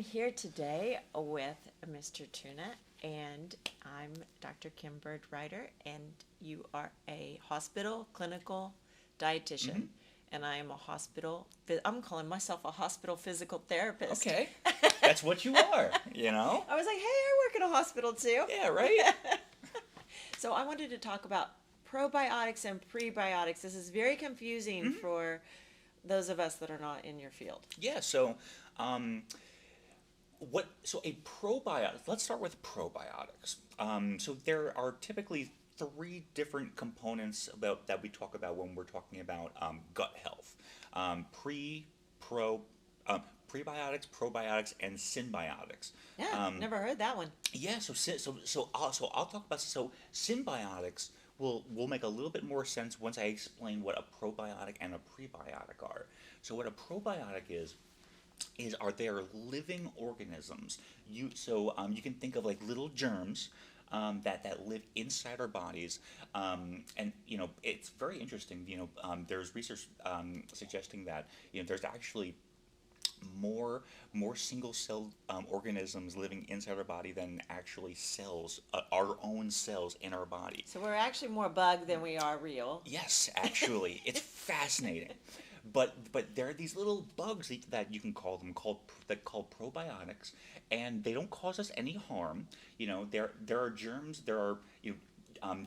here today with Mr. Tuna, and I'm Dr. Kim Byrd-Rider, and you are a hospital clinical dietitian, and I am I'm calling myself a hospital physical therapist. Okay. That's what you are, you know? I was like, hey, I work in a hospital too. Yeah, right? So I wanted to talk about probiotics and prebiotics. This is very confusing for those of us that are not in your field. Yeah, um, so a probiotic, let's start with probiotics. So there are typically three different components that we talk about when we're talking about gut health. Pre, pro, prebiotics, probiotics, and symbiotics. Yeah, never heard that one. Yeah, so I'll talk about symbiotics will make a little bit more sense once I explain what a probiotic and a prebiotic are. So what a probiotic is are they are living organisms. You can think of like little germs that live inside our bodies, and it's very interesting. There's research suggesting that there's actually more single cell organisms living inside our body than actually cells, our own cells in our body. So we're actually more bug than we are real. Yes, actually, it's fascinating. But there are these little bugs that you can call them called probiotics, and they don't cause us any harm. There are germs. There are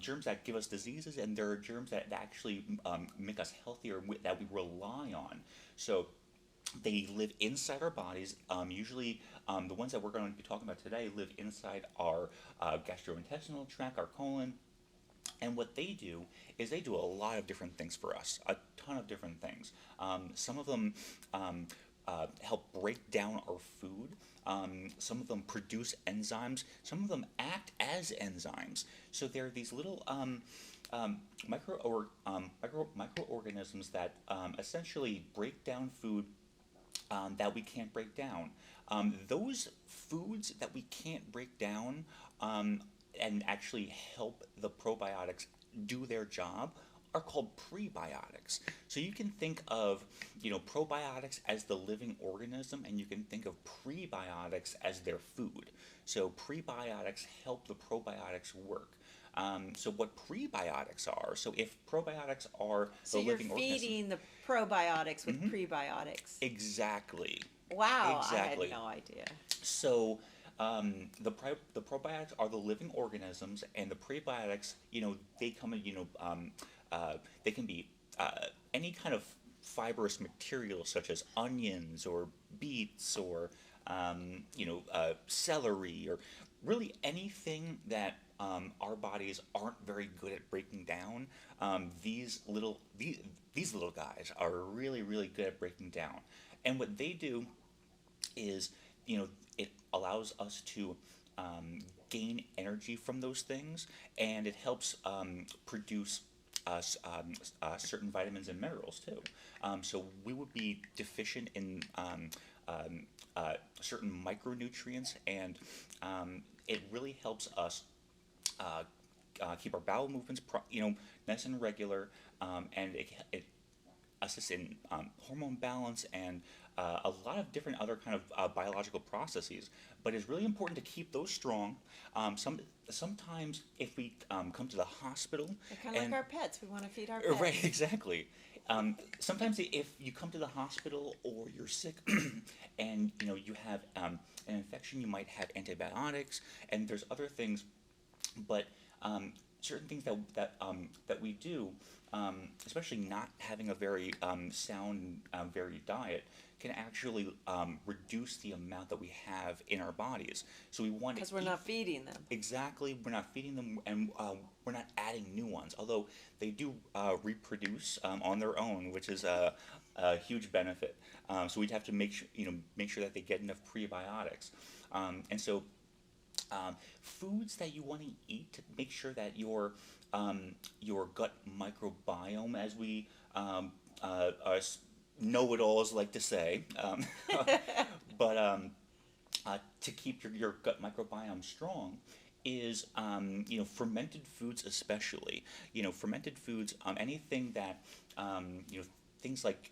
germs that give us diseases, and there are germs that actually make us healthier that we rely on. So they live inside our bodies. Usually, the ones that we're going to be talking about today live inside our gastrointestinal tract, our colon. And what they do is they do a lot of different things for us, a ton of different things. Some of them help break down our food. Some of them produce enzymes. Some of them act as enzymes. So there are these little microorganisms that essentially break down food that we can't break down. Those foods that we can't break down and actually help the probiotics do their job are called prebiotics. So you can think of probiotics as the living organism, and you can think of prebiotics as their food. So prebiotics help the probiotics work. So what prebiotics are, so if probiotics are So the you're living organism. feeding the probiotics with prebiotics. Exactly. Wow, Exactly. I had no idea. So the probiotics are the living organisms, and the prebiotics, they come in, they can be any kind of fibrous material such as onions or beets or celery, or really anything that our bodies aren't very good at breaking down. These little guys are really really good at breaking down, and what they do is it allows us to gain energy from those things, and it helps produce certain vitamins and minerals too. So we would be deficient in certain micronutrients, and it really helps us keep our bowel movements nice and regular, and it assists in hormone balance and a lot of different other kind of biological processes. But it's really important to keep those strong. Sometimes if we come to the hospital, They're kind of like our pets. We want to feed our pets. right, exactly. Sometimes if you come to the hospital or you're sick and you have an infection, you might have antibiotics, and there's other things, but certain things that we do, especially not having a very sound, varied diet, can actually reduce the amount that we have in our bodies. So we want to Because we're not feeding them. Exactly, we're not feeding them, and we're not adding new ones. Although they do reproduce on their own, which is a huge benefit. So we'd have to make sure that they get enough prebiotics, and so foods that you want to eat to make sure that your gut microbiome, as we know-it-alls like to say, but to keep your gut microbiome strong is fermented foods, especially fermented foods, anything that things like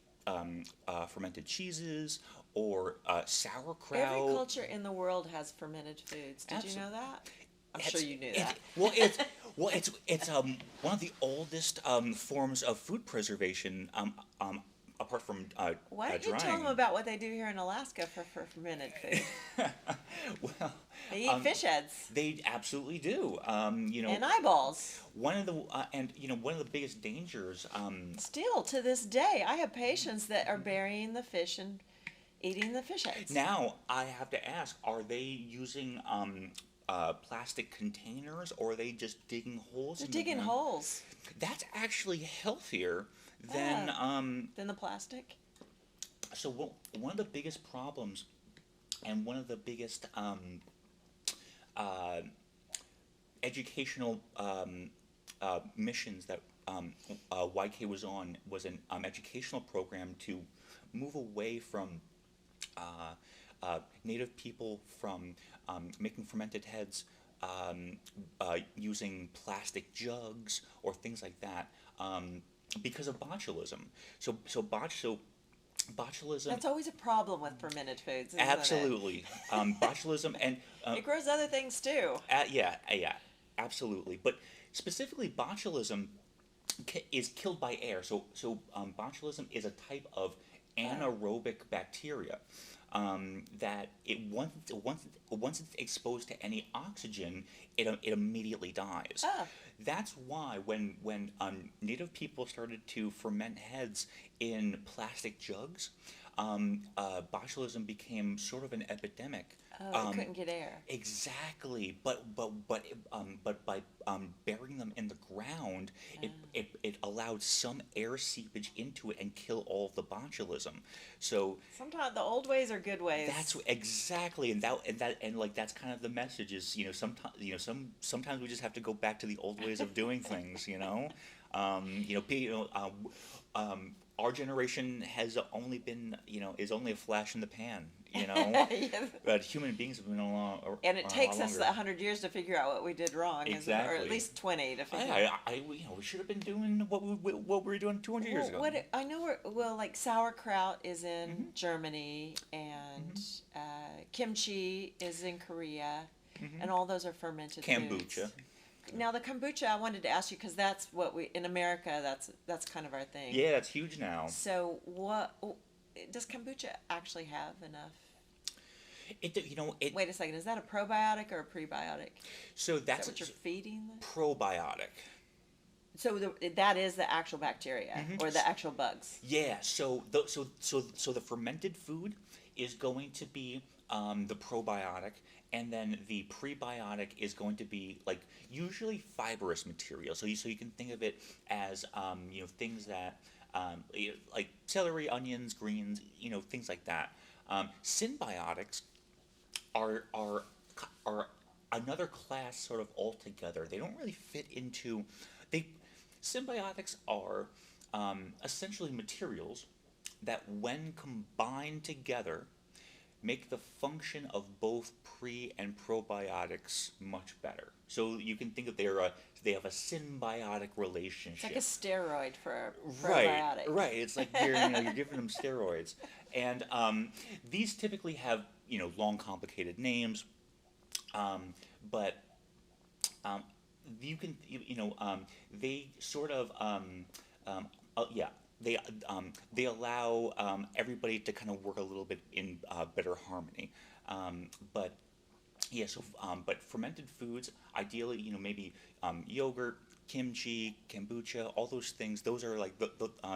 fermented cheeses or Every sauerkraut. culture in the world has fermented foods. Did you know that? I'm sure It's- you knew it- that. well, it's one of the oldest forms of food preservation, apart from Why don't you drying. tell them about what they do here in Alaska for fermented food? Well, They eat fish heads they absolutely do. and eyeballs. One of the one of the biggest dangers. Still to this day, I have patients that are burying the fish and eating the fish heads. Now I have to ask: are they using plastic containers, or are they just digging holes? They're in the digging ground? holes. That's actually healthier than Then the plastic. So one of the biggest problems, and one of the biggest educational missions that YK was on was an educational program to move away from native people from making fermented heads using plastic jugs or things like that because of botulism. So botulism. That's always a problem with fermented foods, isn't Absolutely. Botulism and it? It grows other things too. yeah, absolutely. But specifically, botulism is killed by air. So botulism is a type of anaerobic bacteria that once it's exposed to any oxygen, it immediately dies. Oh. That's why when native people started to ferment heads in plastic jugs, botulism became sort of an epidemic. Oh, they couldn't get air. Exactly, but by burying them in the ground, it allowed some air seepage into it and kill all of the botulism. So Sometimes the old ways are good ways. that's exactly, and like that's kind of the message is sometimes we just have to go back to the old ways of doing things. Our generation has only been is only a flash in the pan. Yes. But human beings have been along. And it takes us longer. 100 years to figure out what we did wrong, isn't it? Or Exactly. at least 20 to figure out. We should have been doing what we were doing 200 years ago. I know like sauerkraut is in Germany, and kimchi is in Korea, and all those are fermented Kombucha. foods. Now the kombucha, I wanted to ask you because that's what we in America. That's kind of our thing. Yeah, that's huge now. So what does kombucha actually have enough? Wait a second. Is that a probiotic or a prebiotic? So Is that what you're feeding them? probiotic. So that is the actual bacteria or the actual bugs. Yeah. So the fermented food is going to be the probiotic, and then the prebiotic is going to be like usually fibrous material. So you can think of it as things that like celery, onions, greens, things like that. Symbiotics are another class sort of altogether. They don't really fit into symbiotics are essentially materials that when combined together make the function of both pre and probiotics much better. So you can think of they have a symbiotic relationship. It's like a steroid for a probiotic. Right. It's like you're giving them steroids, and these typically have long complicated names, but you can they sort of they allow everybody to kind of work a little bit in better harmony, but fermented foods, ideally, maybe yogurt, kimchi, kombucha, all those things. Those are like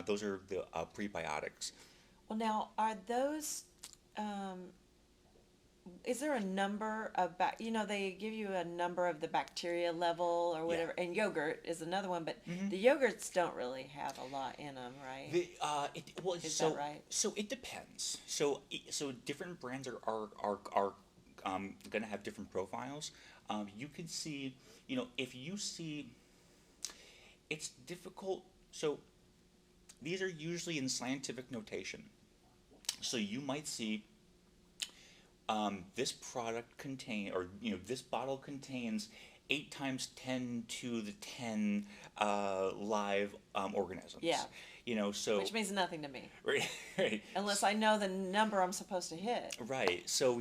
those are the prebiotics. Well, now are those? Is there a number of they give you a number of the bacteria level or whatever, and yogurt is another one, but the yogurts don't really have a lot in them, right? Is that right? So it depends. So different brands are going to have different profiles. You can see, if you see, it's difficult. So these are usually in scientific notation. So you might see this product this bottle contains 8 times 10 to the 10 live organisms. Yeah. So Which means nothing to me, right, right, unless I know the number I'm supposed to hit. right. So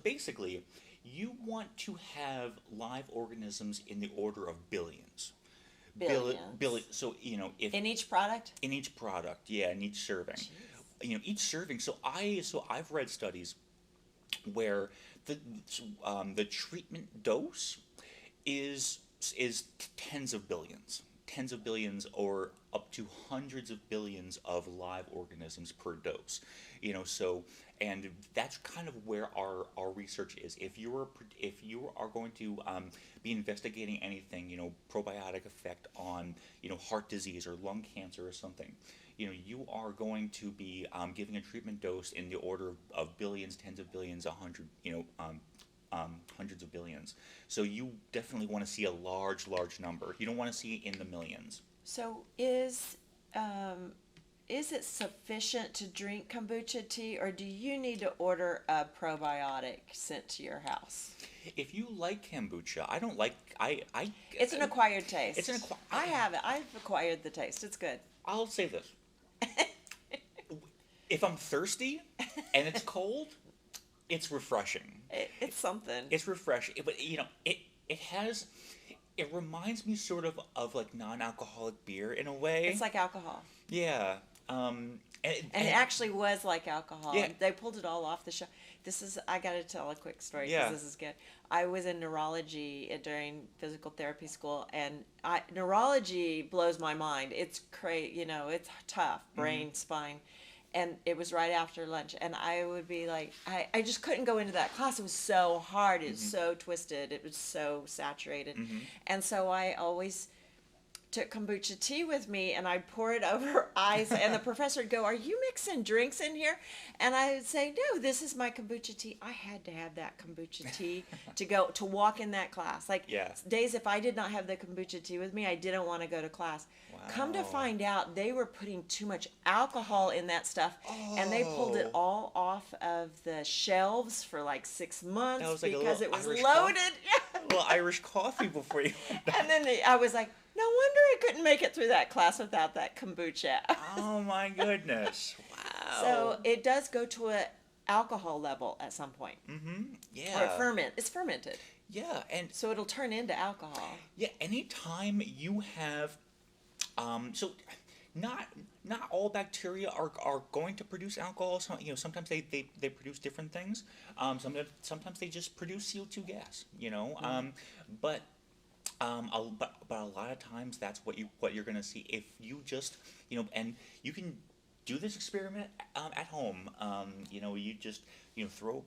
basically, you want to have live organisms in the order of billions. Billions. So if In each product? in each product, yeah, in each serving, Jeez. each serving. I've read studies where the the treatment dose is is tens of billions, or up to hundreds of billions of live organisms per dose. And that's kind of where our research is. If you are going to be investigating anything, probiotic effect on heart disease or lung cancer or something, you are going to be giving a treatment dose in the order of billions, tens of billions, hundreds of billions. So you definitely want to see a large number. You don't want to see it in the millions. So is it sufficient to drink kombucha tea, or do you need to order a probiotic sent to your house? If you like kombucha, I don't like I. It's an acquired taste. It's an I have it. I've acquired the taste. It's good. I'll say this: if I'm thirsty and it's cold, it's refreshing. It's something. It's refreshing, but it has. It reminds me sort of like non-alcoholic beer in a way. It's like alcohol. Yeah. And it actually was like alcohol. Yeah. They pulled it all off the show. I got to tell a quick story because Yeah. this is good. I was in neurology during physical therapy school, and neurology blows my mind. It's it's tough, brain, spine. And it was right after lunch, and I would be like, I just couldn't go into that class. It was so hard. It was so twisted. It was so saturated. And so I always took kombucha tea with me, and I'd pour it over ice, and the professor would go, "Are you mixing drinks in here?" And I would say, "No, this is my kombucha tea." I had to have that kombucha tea to walk in that class. Like days if I did not have the kombucha tea with me, I didn't want to go to class. Wow. Come to find out, they were putting too much alcohol in that stuff, and they pulled it all off of the shelves for like 6 months because it was loaded. A little Irish coffee before you. And then I was like, no wonder I couldn't make it through that class without that kombucha. Oh my goodness! Wow. So it does go to an alcohol level at some point. Yeah. Or it's fermented. Yeah, and So it'll turn into alcohol. yeah, anytime you have, so not all bacteria are going to produce alcohol. So, sometimes they produce different things. Sometimes they just produce CO2 gas. But but a lot of times that's what you're gonna see if you just and you can do this experiment at home. You just throw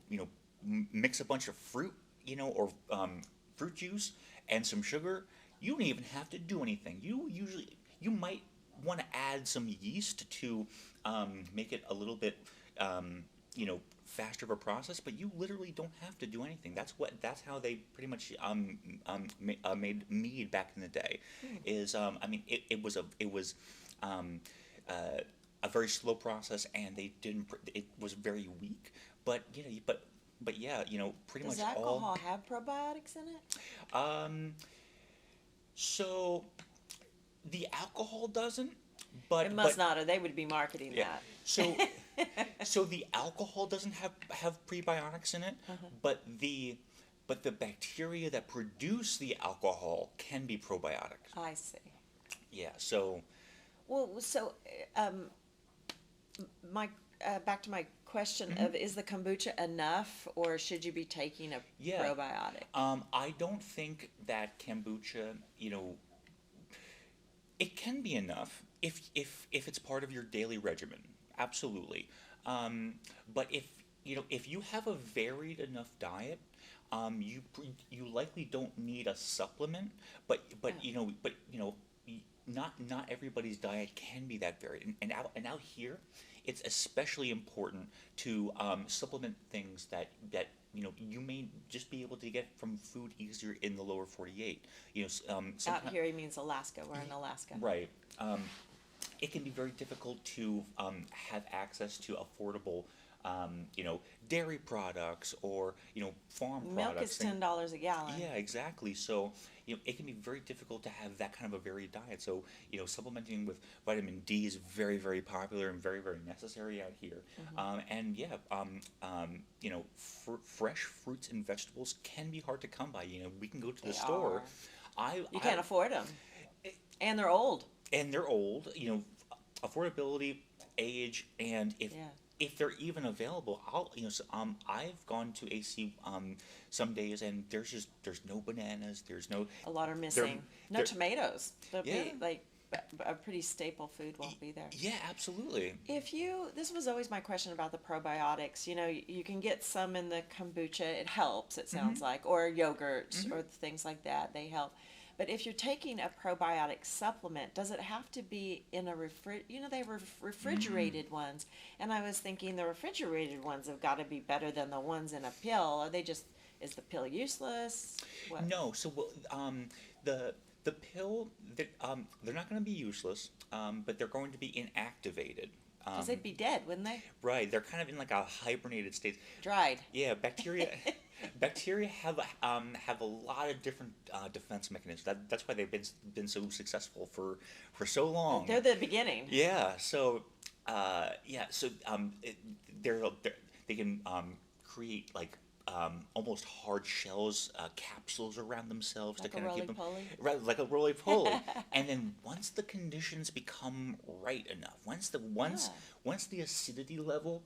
mix a bunch of fruit or fruit juice and some sugar. You don't even have to do anything. You might want to add some yeast to make it a little bit faster of a process, but you literally don't have to do anything. That's how they pretty much made mead back in the day. Is it was a very slow process, and they didn't. It was very weak, but yeah, pretty Does much alcohol have probiotics in it? So the alcohol doesn't, but It must not, or they would be marketing that. So the alcohol doesn't have prebiotics in it, but the bacteria that produce the alcohol can be probiotics. I see. Yeah. So. Well, so back to my question of, is the kombucha enough, or should you be taking a probiotic? I don't think that kombucha, it can be enough if it's part of your daily regimen. Absolutely. But if you have a varied enough diet, you likely don't need a supplement. But not everybody's diet can be that varied. And out here, it's especially important to supplement things that you may just be able to get from food easier in the lower 48. Out here, he means Alaska. We're in Alaska. Right. It can be very difficult to have access to affordable you know, dairy products or, you know, farm Milk products. is $10 a gallon. Yeah, exactly. So, you know, it can be very difficult to have that kind of a varied diet. So, you know, supplementing with vitamin D is very, very popular and very, very necessary out here. And yeah, you know, fresh fruits and vegetables can be hard to come by. You know, we can go to the They store. are. You can't I afford them, and they're old. and they're old. You know, affordability, age, and Yeah. if they're even available, you know, I've gone to AC some days and there's no bananas, there's no A lot are missing. No they're- tomatoes. They'll Yeah. be like a pretty staple food won't be there. yeah, absolutely. This was always my question about the probiotics. You know, you can get some in the kombucha. It helps, it sounds like, or yogurts or things like that. They help. But if you're taking a probiotic supplement, does it have to be in a you know, they have refrigerated ones. And I was thinking the refrigerated ones have got to be better than the ones in a pill. Are they just, is the pill useless? What? No, so the pill they're not going to be useless, but they're going to be inactivated. Because they'd be dead, wouldn't they? Right, they're kind of in like a hibernated state. Dried. Yeah, bacteria. Bacteria have a lot of different defense mechanisms. That's why they've been so successful for so long. They're the beginning. Yeah. So they can create like almost hard shells, capsules around themselves Like to a kind of keep them roly-poly? right, like a roly poly. And then once the conditions become right enough, once the acidity level,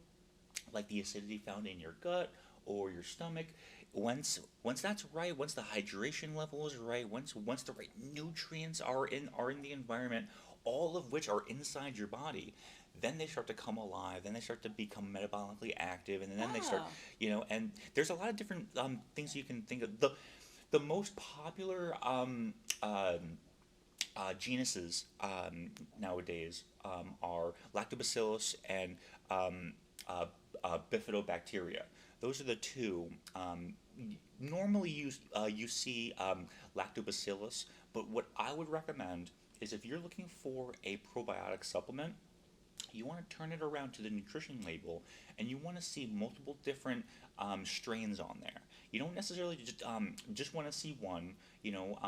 like the acidity found in your gut or your stomach, once that's right, once the hydration level is right, once the right nutrients are in the environment, all of which are inside your body, then they start to come alive, then they start to become metabolically active, and then they start, Wow. you know, and there's a lot of different things you can think of. The most popular genuses nowadays are lactobacillus and bifidobacteria. Those are the two. Normally you see lactobacillus, but what I would recommend is if you're looking for a probiotic supplement, you want to turn it around to the nutrition label and you want to see multiple different strains on there. You don't necessarily just want to see one. You know,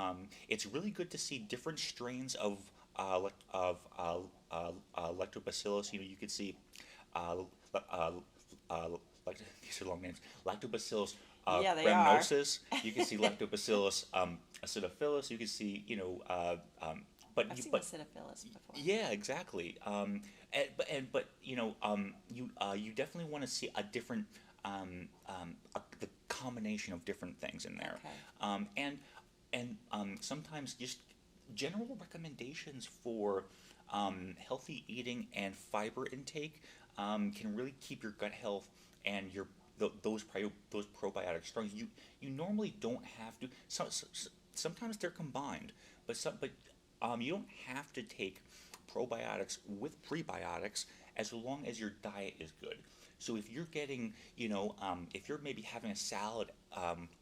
it's really good to see different strains of lactobacillus. You know, you could see like these are long names. Lactobacillus Yeah, they rhamnosus. You can see lactobacillus acidophilus. You can see, you know, I've seen acidophilus before. yeah, exactly. But you know, you definitely want to see a different the combination of different things in there. Okay. And sometimes just general recommendations for healthy eating and fiber intake can really keep your gut health and those probiotic strains. You normally don't have to. Sometimes they're combined, but you don't have to take probiotics with prebiotics as long as your diet is good. So if you're getting, you know, if you're maybe having a salad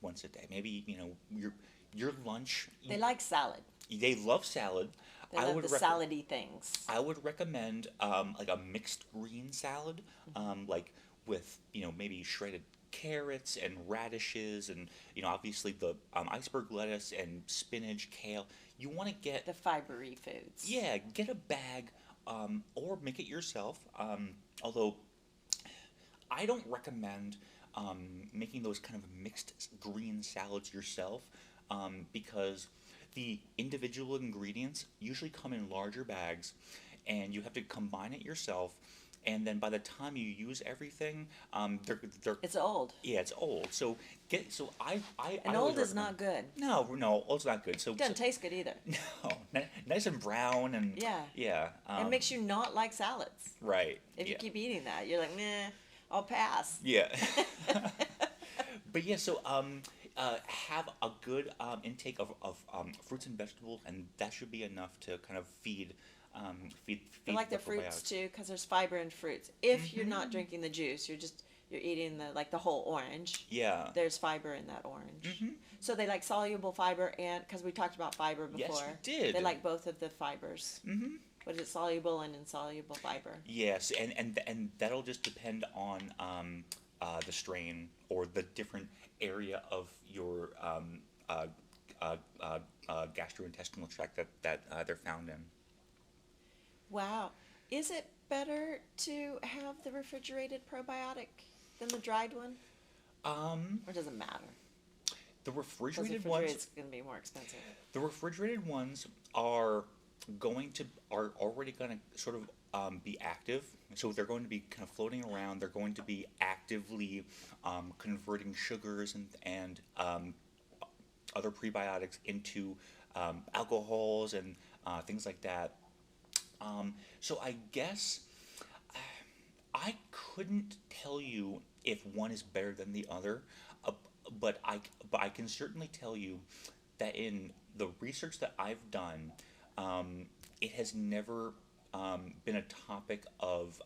once a day, maybe, you know, your lunch. They like salad. They love salad. They love the salady things. I would recommend like a mixed green salad, like with, you know, maybe shredded carrots and radishes and, you know, obviously the iceberg lettuce and spinach, kale. You want to get The fibery foods. yeah, get a bag or make it yourself. Although I don't recommend making those kind of mixed green salads yourself because the individual ingredients usually come in larger bags and you have to combine it yourself. And then by the time you use everything, they're It's old. yeah, it's old. So I And I old always is not good. no, old's not good. So Doesn't taste good either. no, nice and brown and Yeah. It makes you not like salads. right. If yeah. you keep eating that, you're like, meh, I'll pass. Yeah. But yeah, so have a good intake of fruits and vegetables, and that should be enough to kind of feed I like the fruits probiotics. too, because there's fiber in fruits. If you're not drinking the juice, you're eating the whole orange. Yeah. There's fiber in that orange. So they like soluble fiber, and because we talked about fiber before. Yes, we did. They like both of the fibers. What is it, soluble and insoluble fiber? Yes, and that'll just depend on the strain or the different area of your gastrointestinal tract that they're found in. Wow. Is it better to have the refrigerated probiotic than the dried one? Or does it matter? The Because refrigerated refrigerated ones, is going to be more expensive. the refrigerated ones are already going to sort of be active. So they're going to be kind of floating around. They're going to be actively converting sugars and other prebiotics into alcohols and things like that. So I guess I couldn't tell you if one is better than the other, uh, but I can certainly tell you that in the research that I've done, it has never been a topic of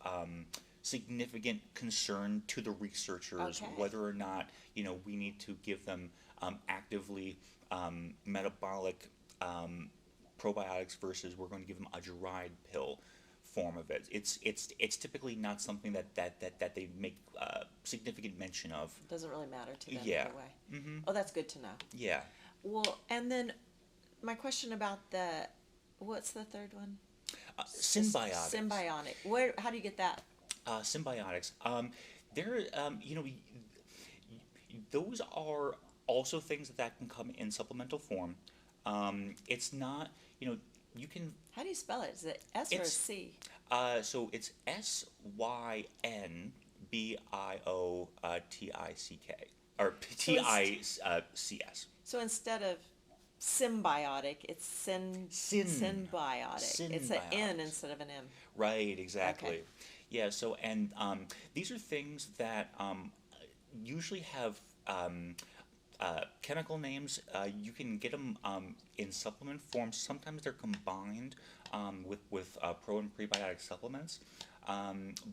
significant concern to the researchers Okay. whether or not we need to give them actively metabolic probiotics versus we're going to give them a dried pill form of it. It's typically not something that they make significant mention of. Doesn't really matter to them Yeah. either way. Mm-hmm. Oh, that's good to know. Yeah. Well, and then my question about what's the third one? Symbiotics. Symbiotic. How do you get that? Symbiotics. They're those are also things that can come in supplemental form. It's not you can. How do you spell it? Is it S or a It's- C? So it's SYNBIOTICK or TICS. So instead of symbiotic, it's symbiotic. It's an N Symbiotics. instead of an M. Right, exactly. Okay. Yeah, so and these are things that usually have chemical names. You can get them in supplement form. Sometimes they're combined with pro and prebiotic supplements,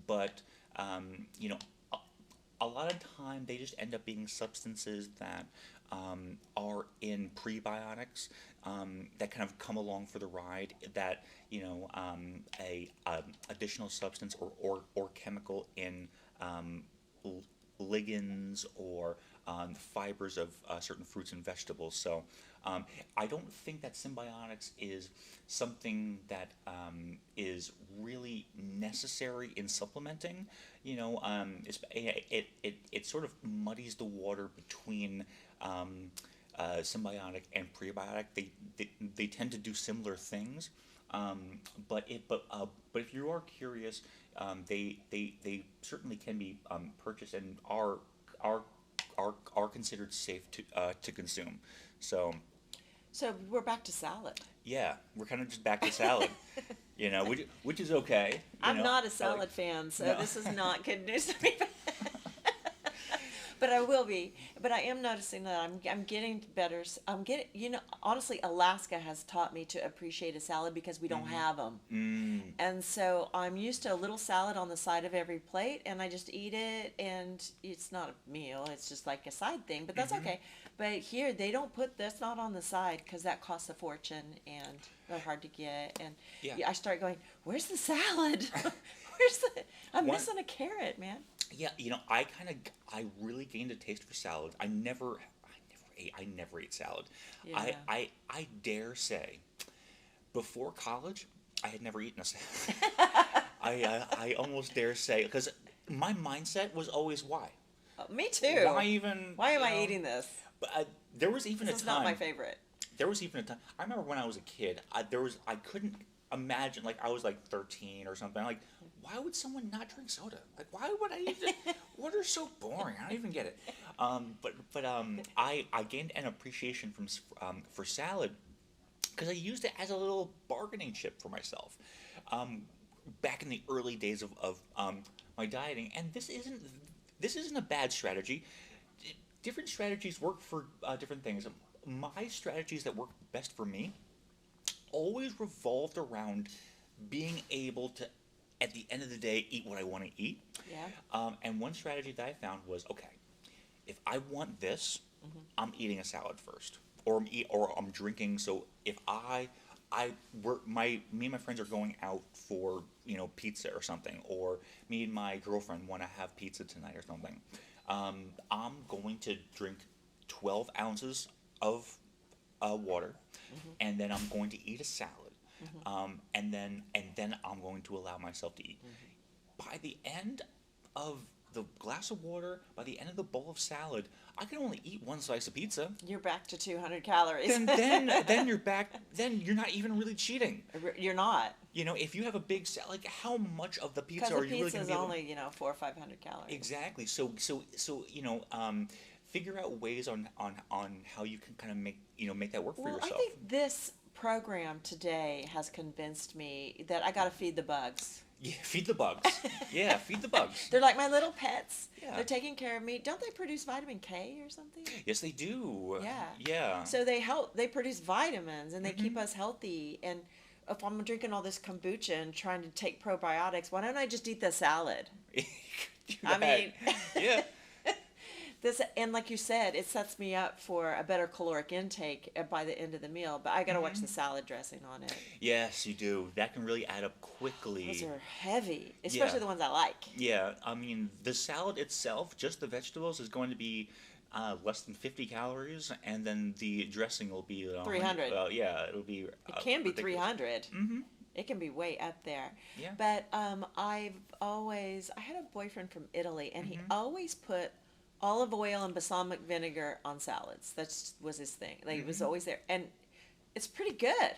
but you know, a lot of time they just end up being substances that are in prebiotics that kind of come along for the ride. That a additional substance or chemical in ligands or the fibers of certain fruits and vegetables. So I don't think that symbiotics is something that is really necessary in supplementing. It sort of muddies the water between symbiotic and prebiotic. They tend to do similar things, but if you are curious, they certainly can be purchased and are considered safe to consume. So we're back to salad. yeah, we're kind of just back to salad, which is okay. I'm not a I salad like- fan, so No. this is not good news to me. But I will be. But I am noticing that I'm getting better. Honestly, Alaska has taught me to appreciate a salad because we don't have them. And so I'm used to a little salad on the side of every plate, and I just eat it, and it's not a meal. It's just like a side thing, but that's okay. But here, they don't put this not on the side because that costs a fortune, and they're hard to get. And Yeah. I start going, where's the salad? I'm One- missing a carrot, man. Yeah, I really gained a taste for salad. I never ate salad. Yeah. I dare say, before college, I had never eaten a salad. I almost dare say, because my mindset was always why. Oh, me too. Why even? Why am I eating this? But there was even This a is time. not my favorite. There was even a time. I remember when I was a kid. I couldn't imagine, like I was like 13 or something. Like, why would someone not drink soda? Like, why would I even? Water's so boring. I don't even get it. I gained an appreciation for salad because I used it as a little bargaining chip for myself. Back in the early days of my dieting, and this isn't a bad strategy. Different strategies work for different things. My strategies that work best for me always revolved around being able to, at the end of the day, eat what I want to eat. Yeah. And one strategy that I found was, okay, if I want this, I'm eating a salad first, or I'm drinking. So if I me and my friends are going out for, pizza or something, or me and my girlfriend want to have pizza tonight or something, I'm going to drink 12 ounces of water, and then I'm going to eat a salad, and then I'm going to allow myself to eat. By the end of the glass of water, by the end of the bowl of salad, I can only eat one slice of pizza. You're back to 200 calories. Then you're back. Then you're not even really cheating. You're not. If you have a big salad, like how much of the pizza Because are the you really pizza going is to be able? only 400 or 500 calories. Exactly. So figure out ways on how you can kind of make that work for yourself. I think this program today has convinced me that I got to feed the bugs. Yeah, feed the bugs. Yeah, feed the bugs. They're like my little pets. Yeah. They're taking care of me. Don't they produce vitamin K or something? Yes, they do. Yeah. Yeah. So they produce vitamins and they keep us healthy. And if I'm drinking all this kombucha and trying to take probiotics, why don't I just eat the salad? I mean, yeah. And like you said, it sets me up for a better caloric intake by the end of the meal. But I got to watch the salad dressing on it. Yes, you do. That can really add up quickly. Those are heavy, especially the ones I like. Yeah, I mean, the salad itself, just the vegetables, is going to be less than 50 calories, and then the dressing will be 300. Yeah, it'll be. It can be ridiculous. 300. Mm-hmm. It can be way up there. Yeah. But I had a boyfriend from Italy, and he always put olive oil and balsamic vinegar on salads. That was his thing. Like it was always there, and it's pretty good.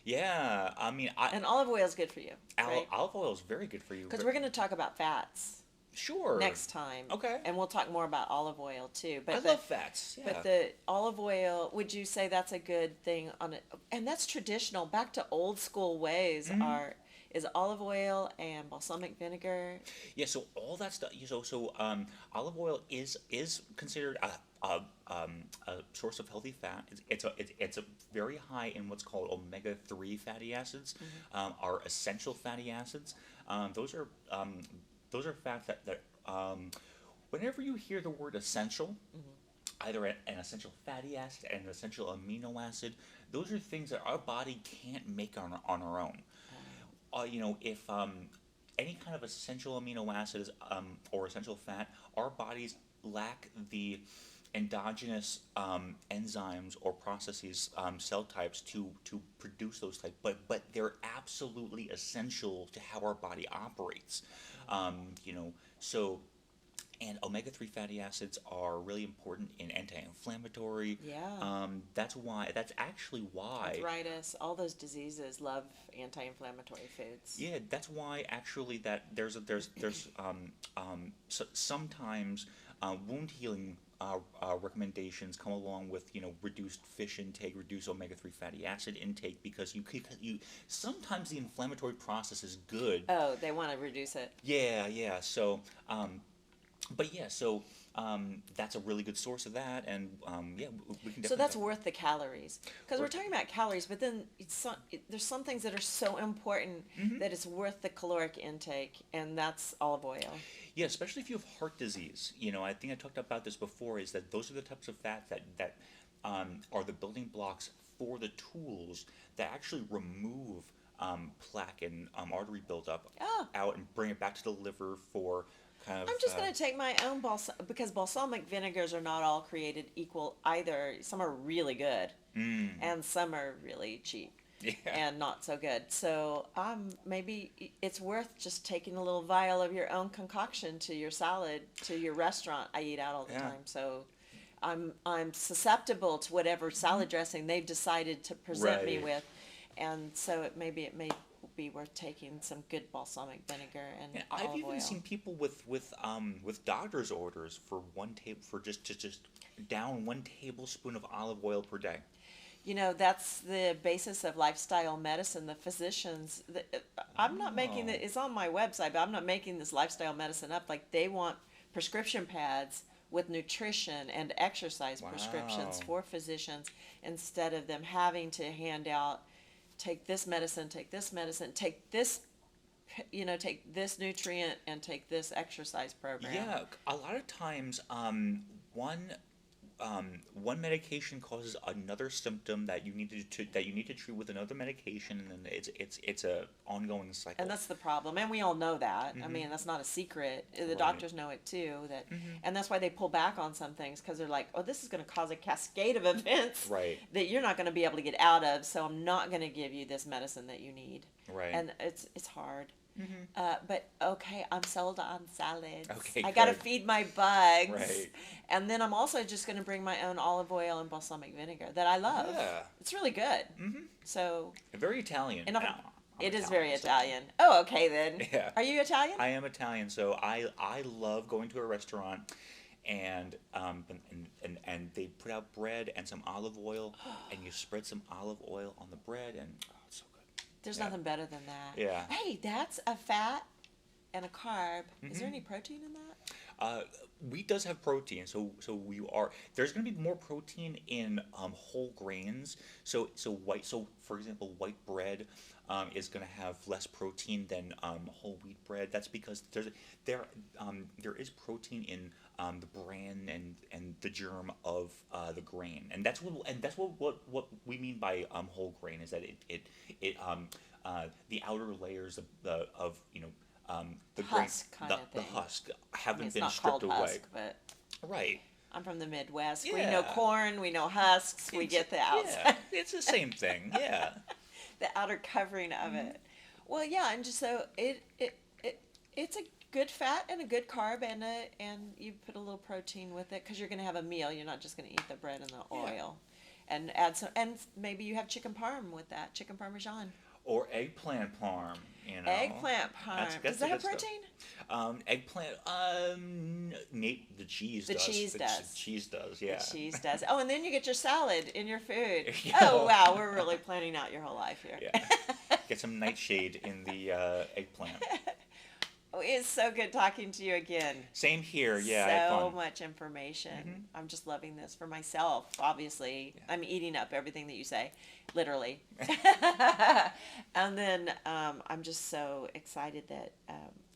Yeah, I mean, And olive oil is good for you, right? olive oil is very good for you. Because we're going to talk about fats Sure. next time. Okay. And we'll talk more about olive oil too. But I love fats. Yeah. But the olive oil, would you say that's a good thing on it? And that's traditional. Back to old school ways is olive oil and balsamic vinegar. Yeah, so all that stuff. So olive oil is considered a source of healthy fat. It's a very high in what's called omega-3 fatty acids, are essential fatty acids. Those are fats that whenever you hear the word essential, either an essential fatty acid and an essential amino acid, those are things that our body can't make on our own. If any kind of essential amino acids or essential fat, our bodies lack the endogenous enzymes or processes, cell types to produce those types, but they're absolutely essential to how our body operates. And omega-3 fatty acids are really important in anti-inflammatory. Yeah. That's actually why. Arthritis, all those diseases love anti-inflammatory foods. Yeah, that's why actually that there's sometimes wound healing recommendations come along with reduced fish intake, reduced omega-3 fatty acid intake, because you sometimes the inflammatory process is good. Oh, they want to reduce it. Yeah. So. That's a really good source of that, and we can definitely. So that's worth the calories, because we're talking about calories, but then there's some things that are so important that it's worth the caloric intake, and that's olive oil. Yeah, especially if you have heart disease. I think I talked about this before. Is that those are the types of fats that are the building blocks for the tools that actually remove plaque and artery buildup out and bring it back to the liver for. I'm just going to take my own because balsamic vinegars are not all created equal either. Some are really good, and some are really cheap and not so good. So maybe it's worth just taking a little vial of your own concoction to your salad, to your restaurant. I eat out all the time, so I'm susceptible to whatever salad dressing they've decided to present me with, and so it may be worth taking some good balsamic vinegar and olive I've even oil. seen people with doctor's orders for just down 1 tablespoon of olive oil per day. That's the basis of lifestyle medicine. The physicians, I'm not making it. It's on my website, but I'm not making this lifestyle medicine up. Like, they want prescription pads with nutrition and exercise prescriptions for physicians, instead of them having to hand out, take this medicine, take this nutrient, and take this exercise program. Yeah, a lot of times, one one medication causes another symptom that you need to treat with another medication, and then it's a ongoing cycle. And that's the problem, and we all know that. I Mhm. mean, that's not a secret. The Right. doctors know it too. Mhm. And that's why they pull back on some things, because they're like, "Oh, this is going to cause a cascade of events Right. that you're not going to be able to get out of. So I'm not going to give you this medicine that you need." Right. And it's hard. Mhm. But okay, I'm sold on salads. Okay, I gotta good. feed my bugs. Right. And then I'm also just gonna bring my own olive oil and balsamic vinegar that I love. Yeah. It's really good. Mhm. So Very Italian. and I'm, I'm it is very so- Italian. Oh, okay then. Yeah. Are you Italian? I am Italian, so I love going to a restaurant, and they put out bread and some olive oil, and you spread some olive oil on the bread, and oh, it's so good. There's Yeah. nothing better than that. Yeah. Hey, that's a fat and a carb. Is there Mhm. any protein in that? Wheat does have protein, so there's going to be more protein in whole grains. So for example, white bread is going to have less protein than whole wheat bread. That's because there is protein in the bran and the germ of the grain, and that's what we mean by whole grain, is that the outer layers of the grain, Husk kind of the thing. husk I haven't mean, it's been not stripped called away. husk, but Right. I'm from the Midwest. We Yeah. know corn, we know husks, we get the outside. Yeah, it's the same thing. Yeah. The outer covering of it. Well, yeah, and just so it's a good fat and a good carb, and you put a little protein with it, because you're going to have a meal. You're not just going to eat the bread and the oil, and add some, and maybe you have chicken parm with that, chicken parmesan. Or eggplant parm. Eggplant parm. Does the that have good stuff. protein? Eggplant. The cheese The does. cheese does. The cheese does. Yeah. The cheese does. Oh, and then you get your salad in your food. Yeah. Oh wow, we're really planning out your whole life here. Yeah. Get some nightshade in the eggplant. Oh, it's so good talking to you again. Same here. Yeah. I had So fun. much information. Mhm. I'm just loving this for myself. Obviously, Yeah. I'm eating up everything that you say, literally. And then I'm just so excited that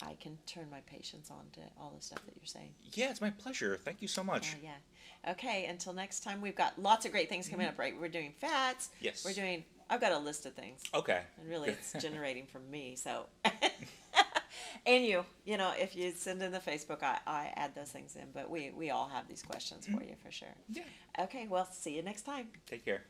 I can turn my patients on to all the stuff that you're saying. Yeah, it's my pleasure. Thank you so much. Oh, yeah. Okay. Until next time, we've got lots of great things coming up. Right? We're doing fats. Yes. I've got a list of things. Okay. And really, it's generating from me. So. And you know, if you send in the Facebook, I add those things in. But we all have these questions for you for sure. Yeah. Okay, well, see you next time. Take care.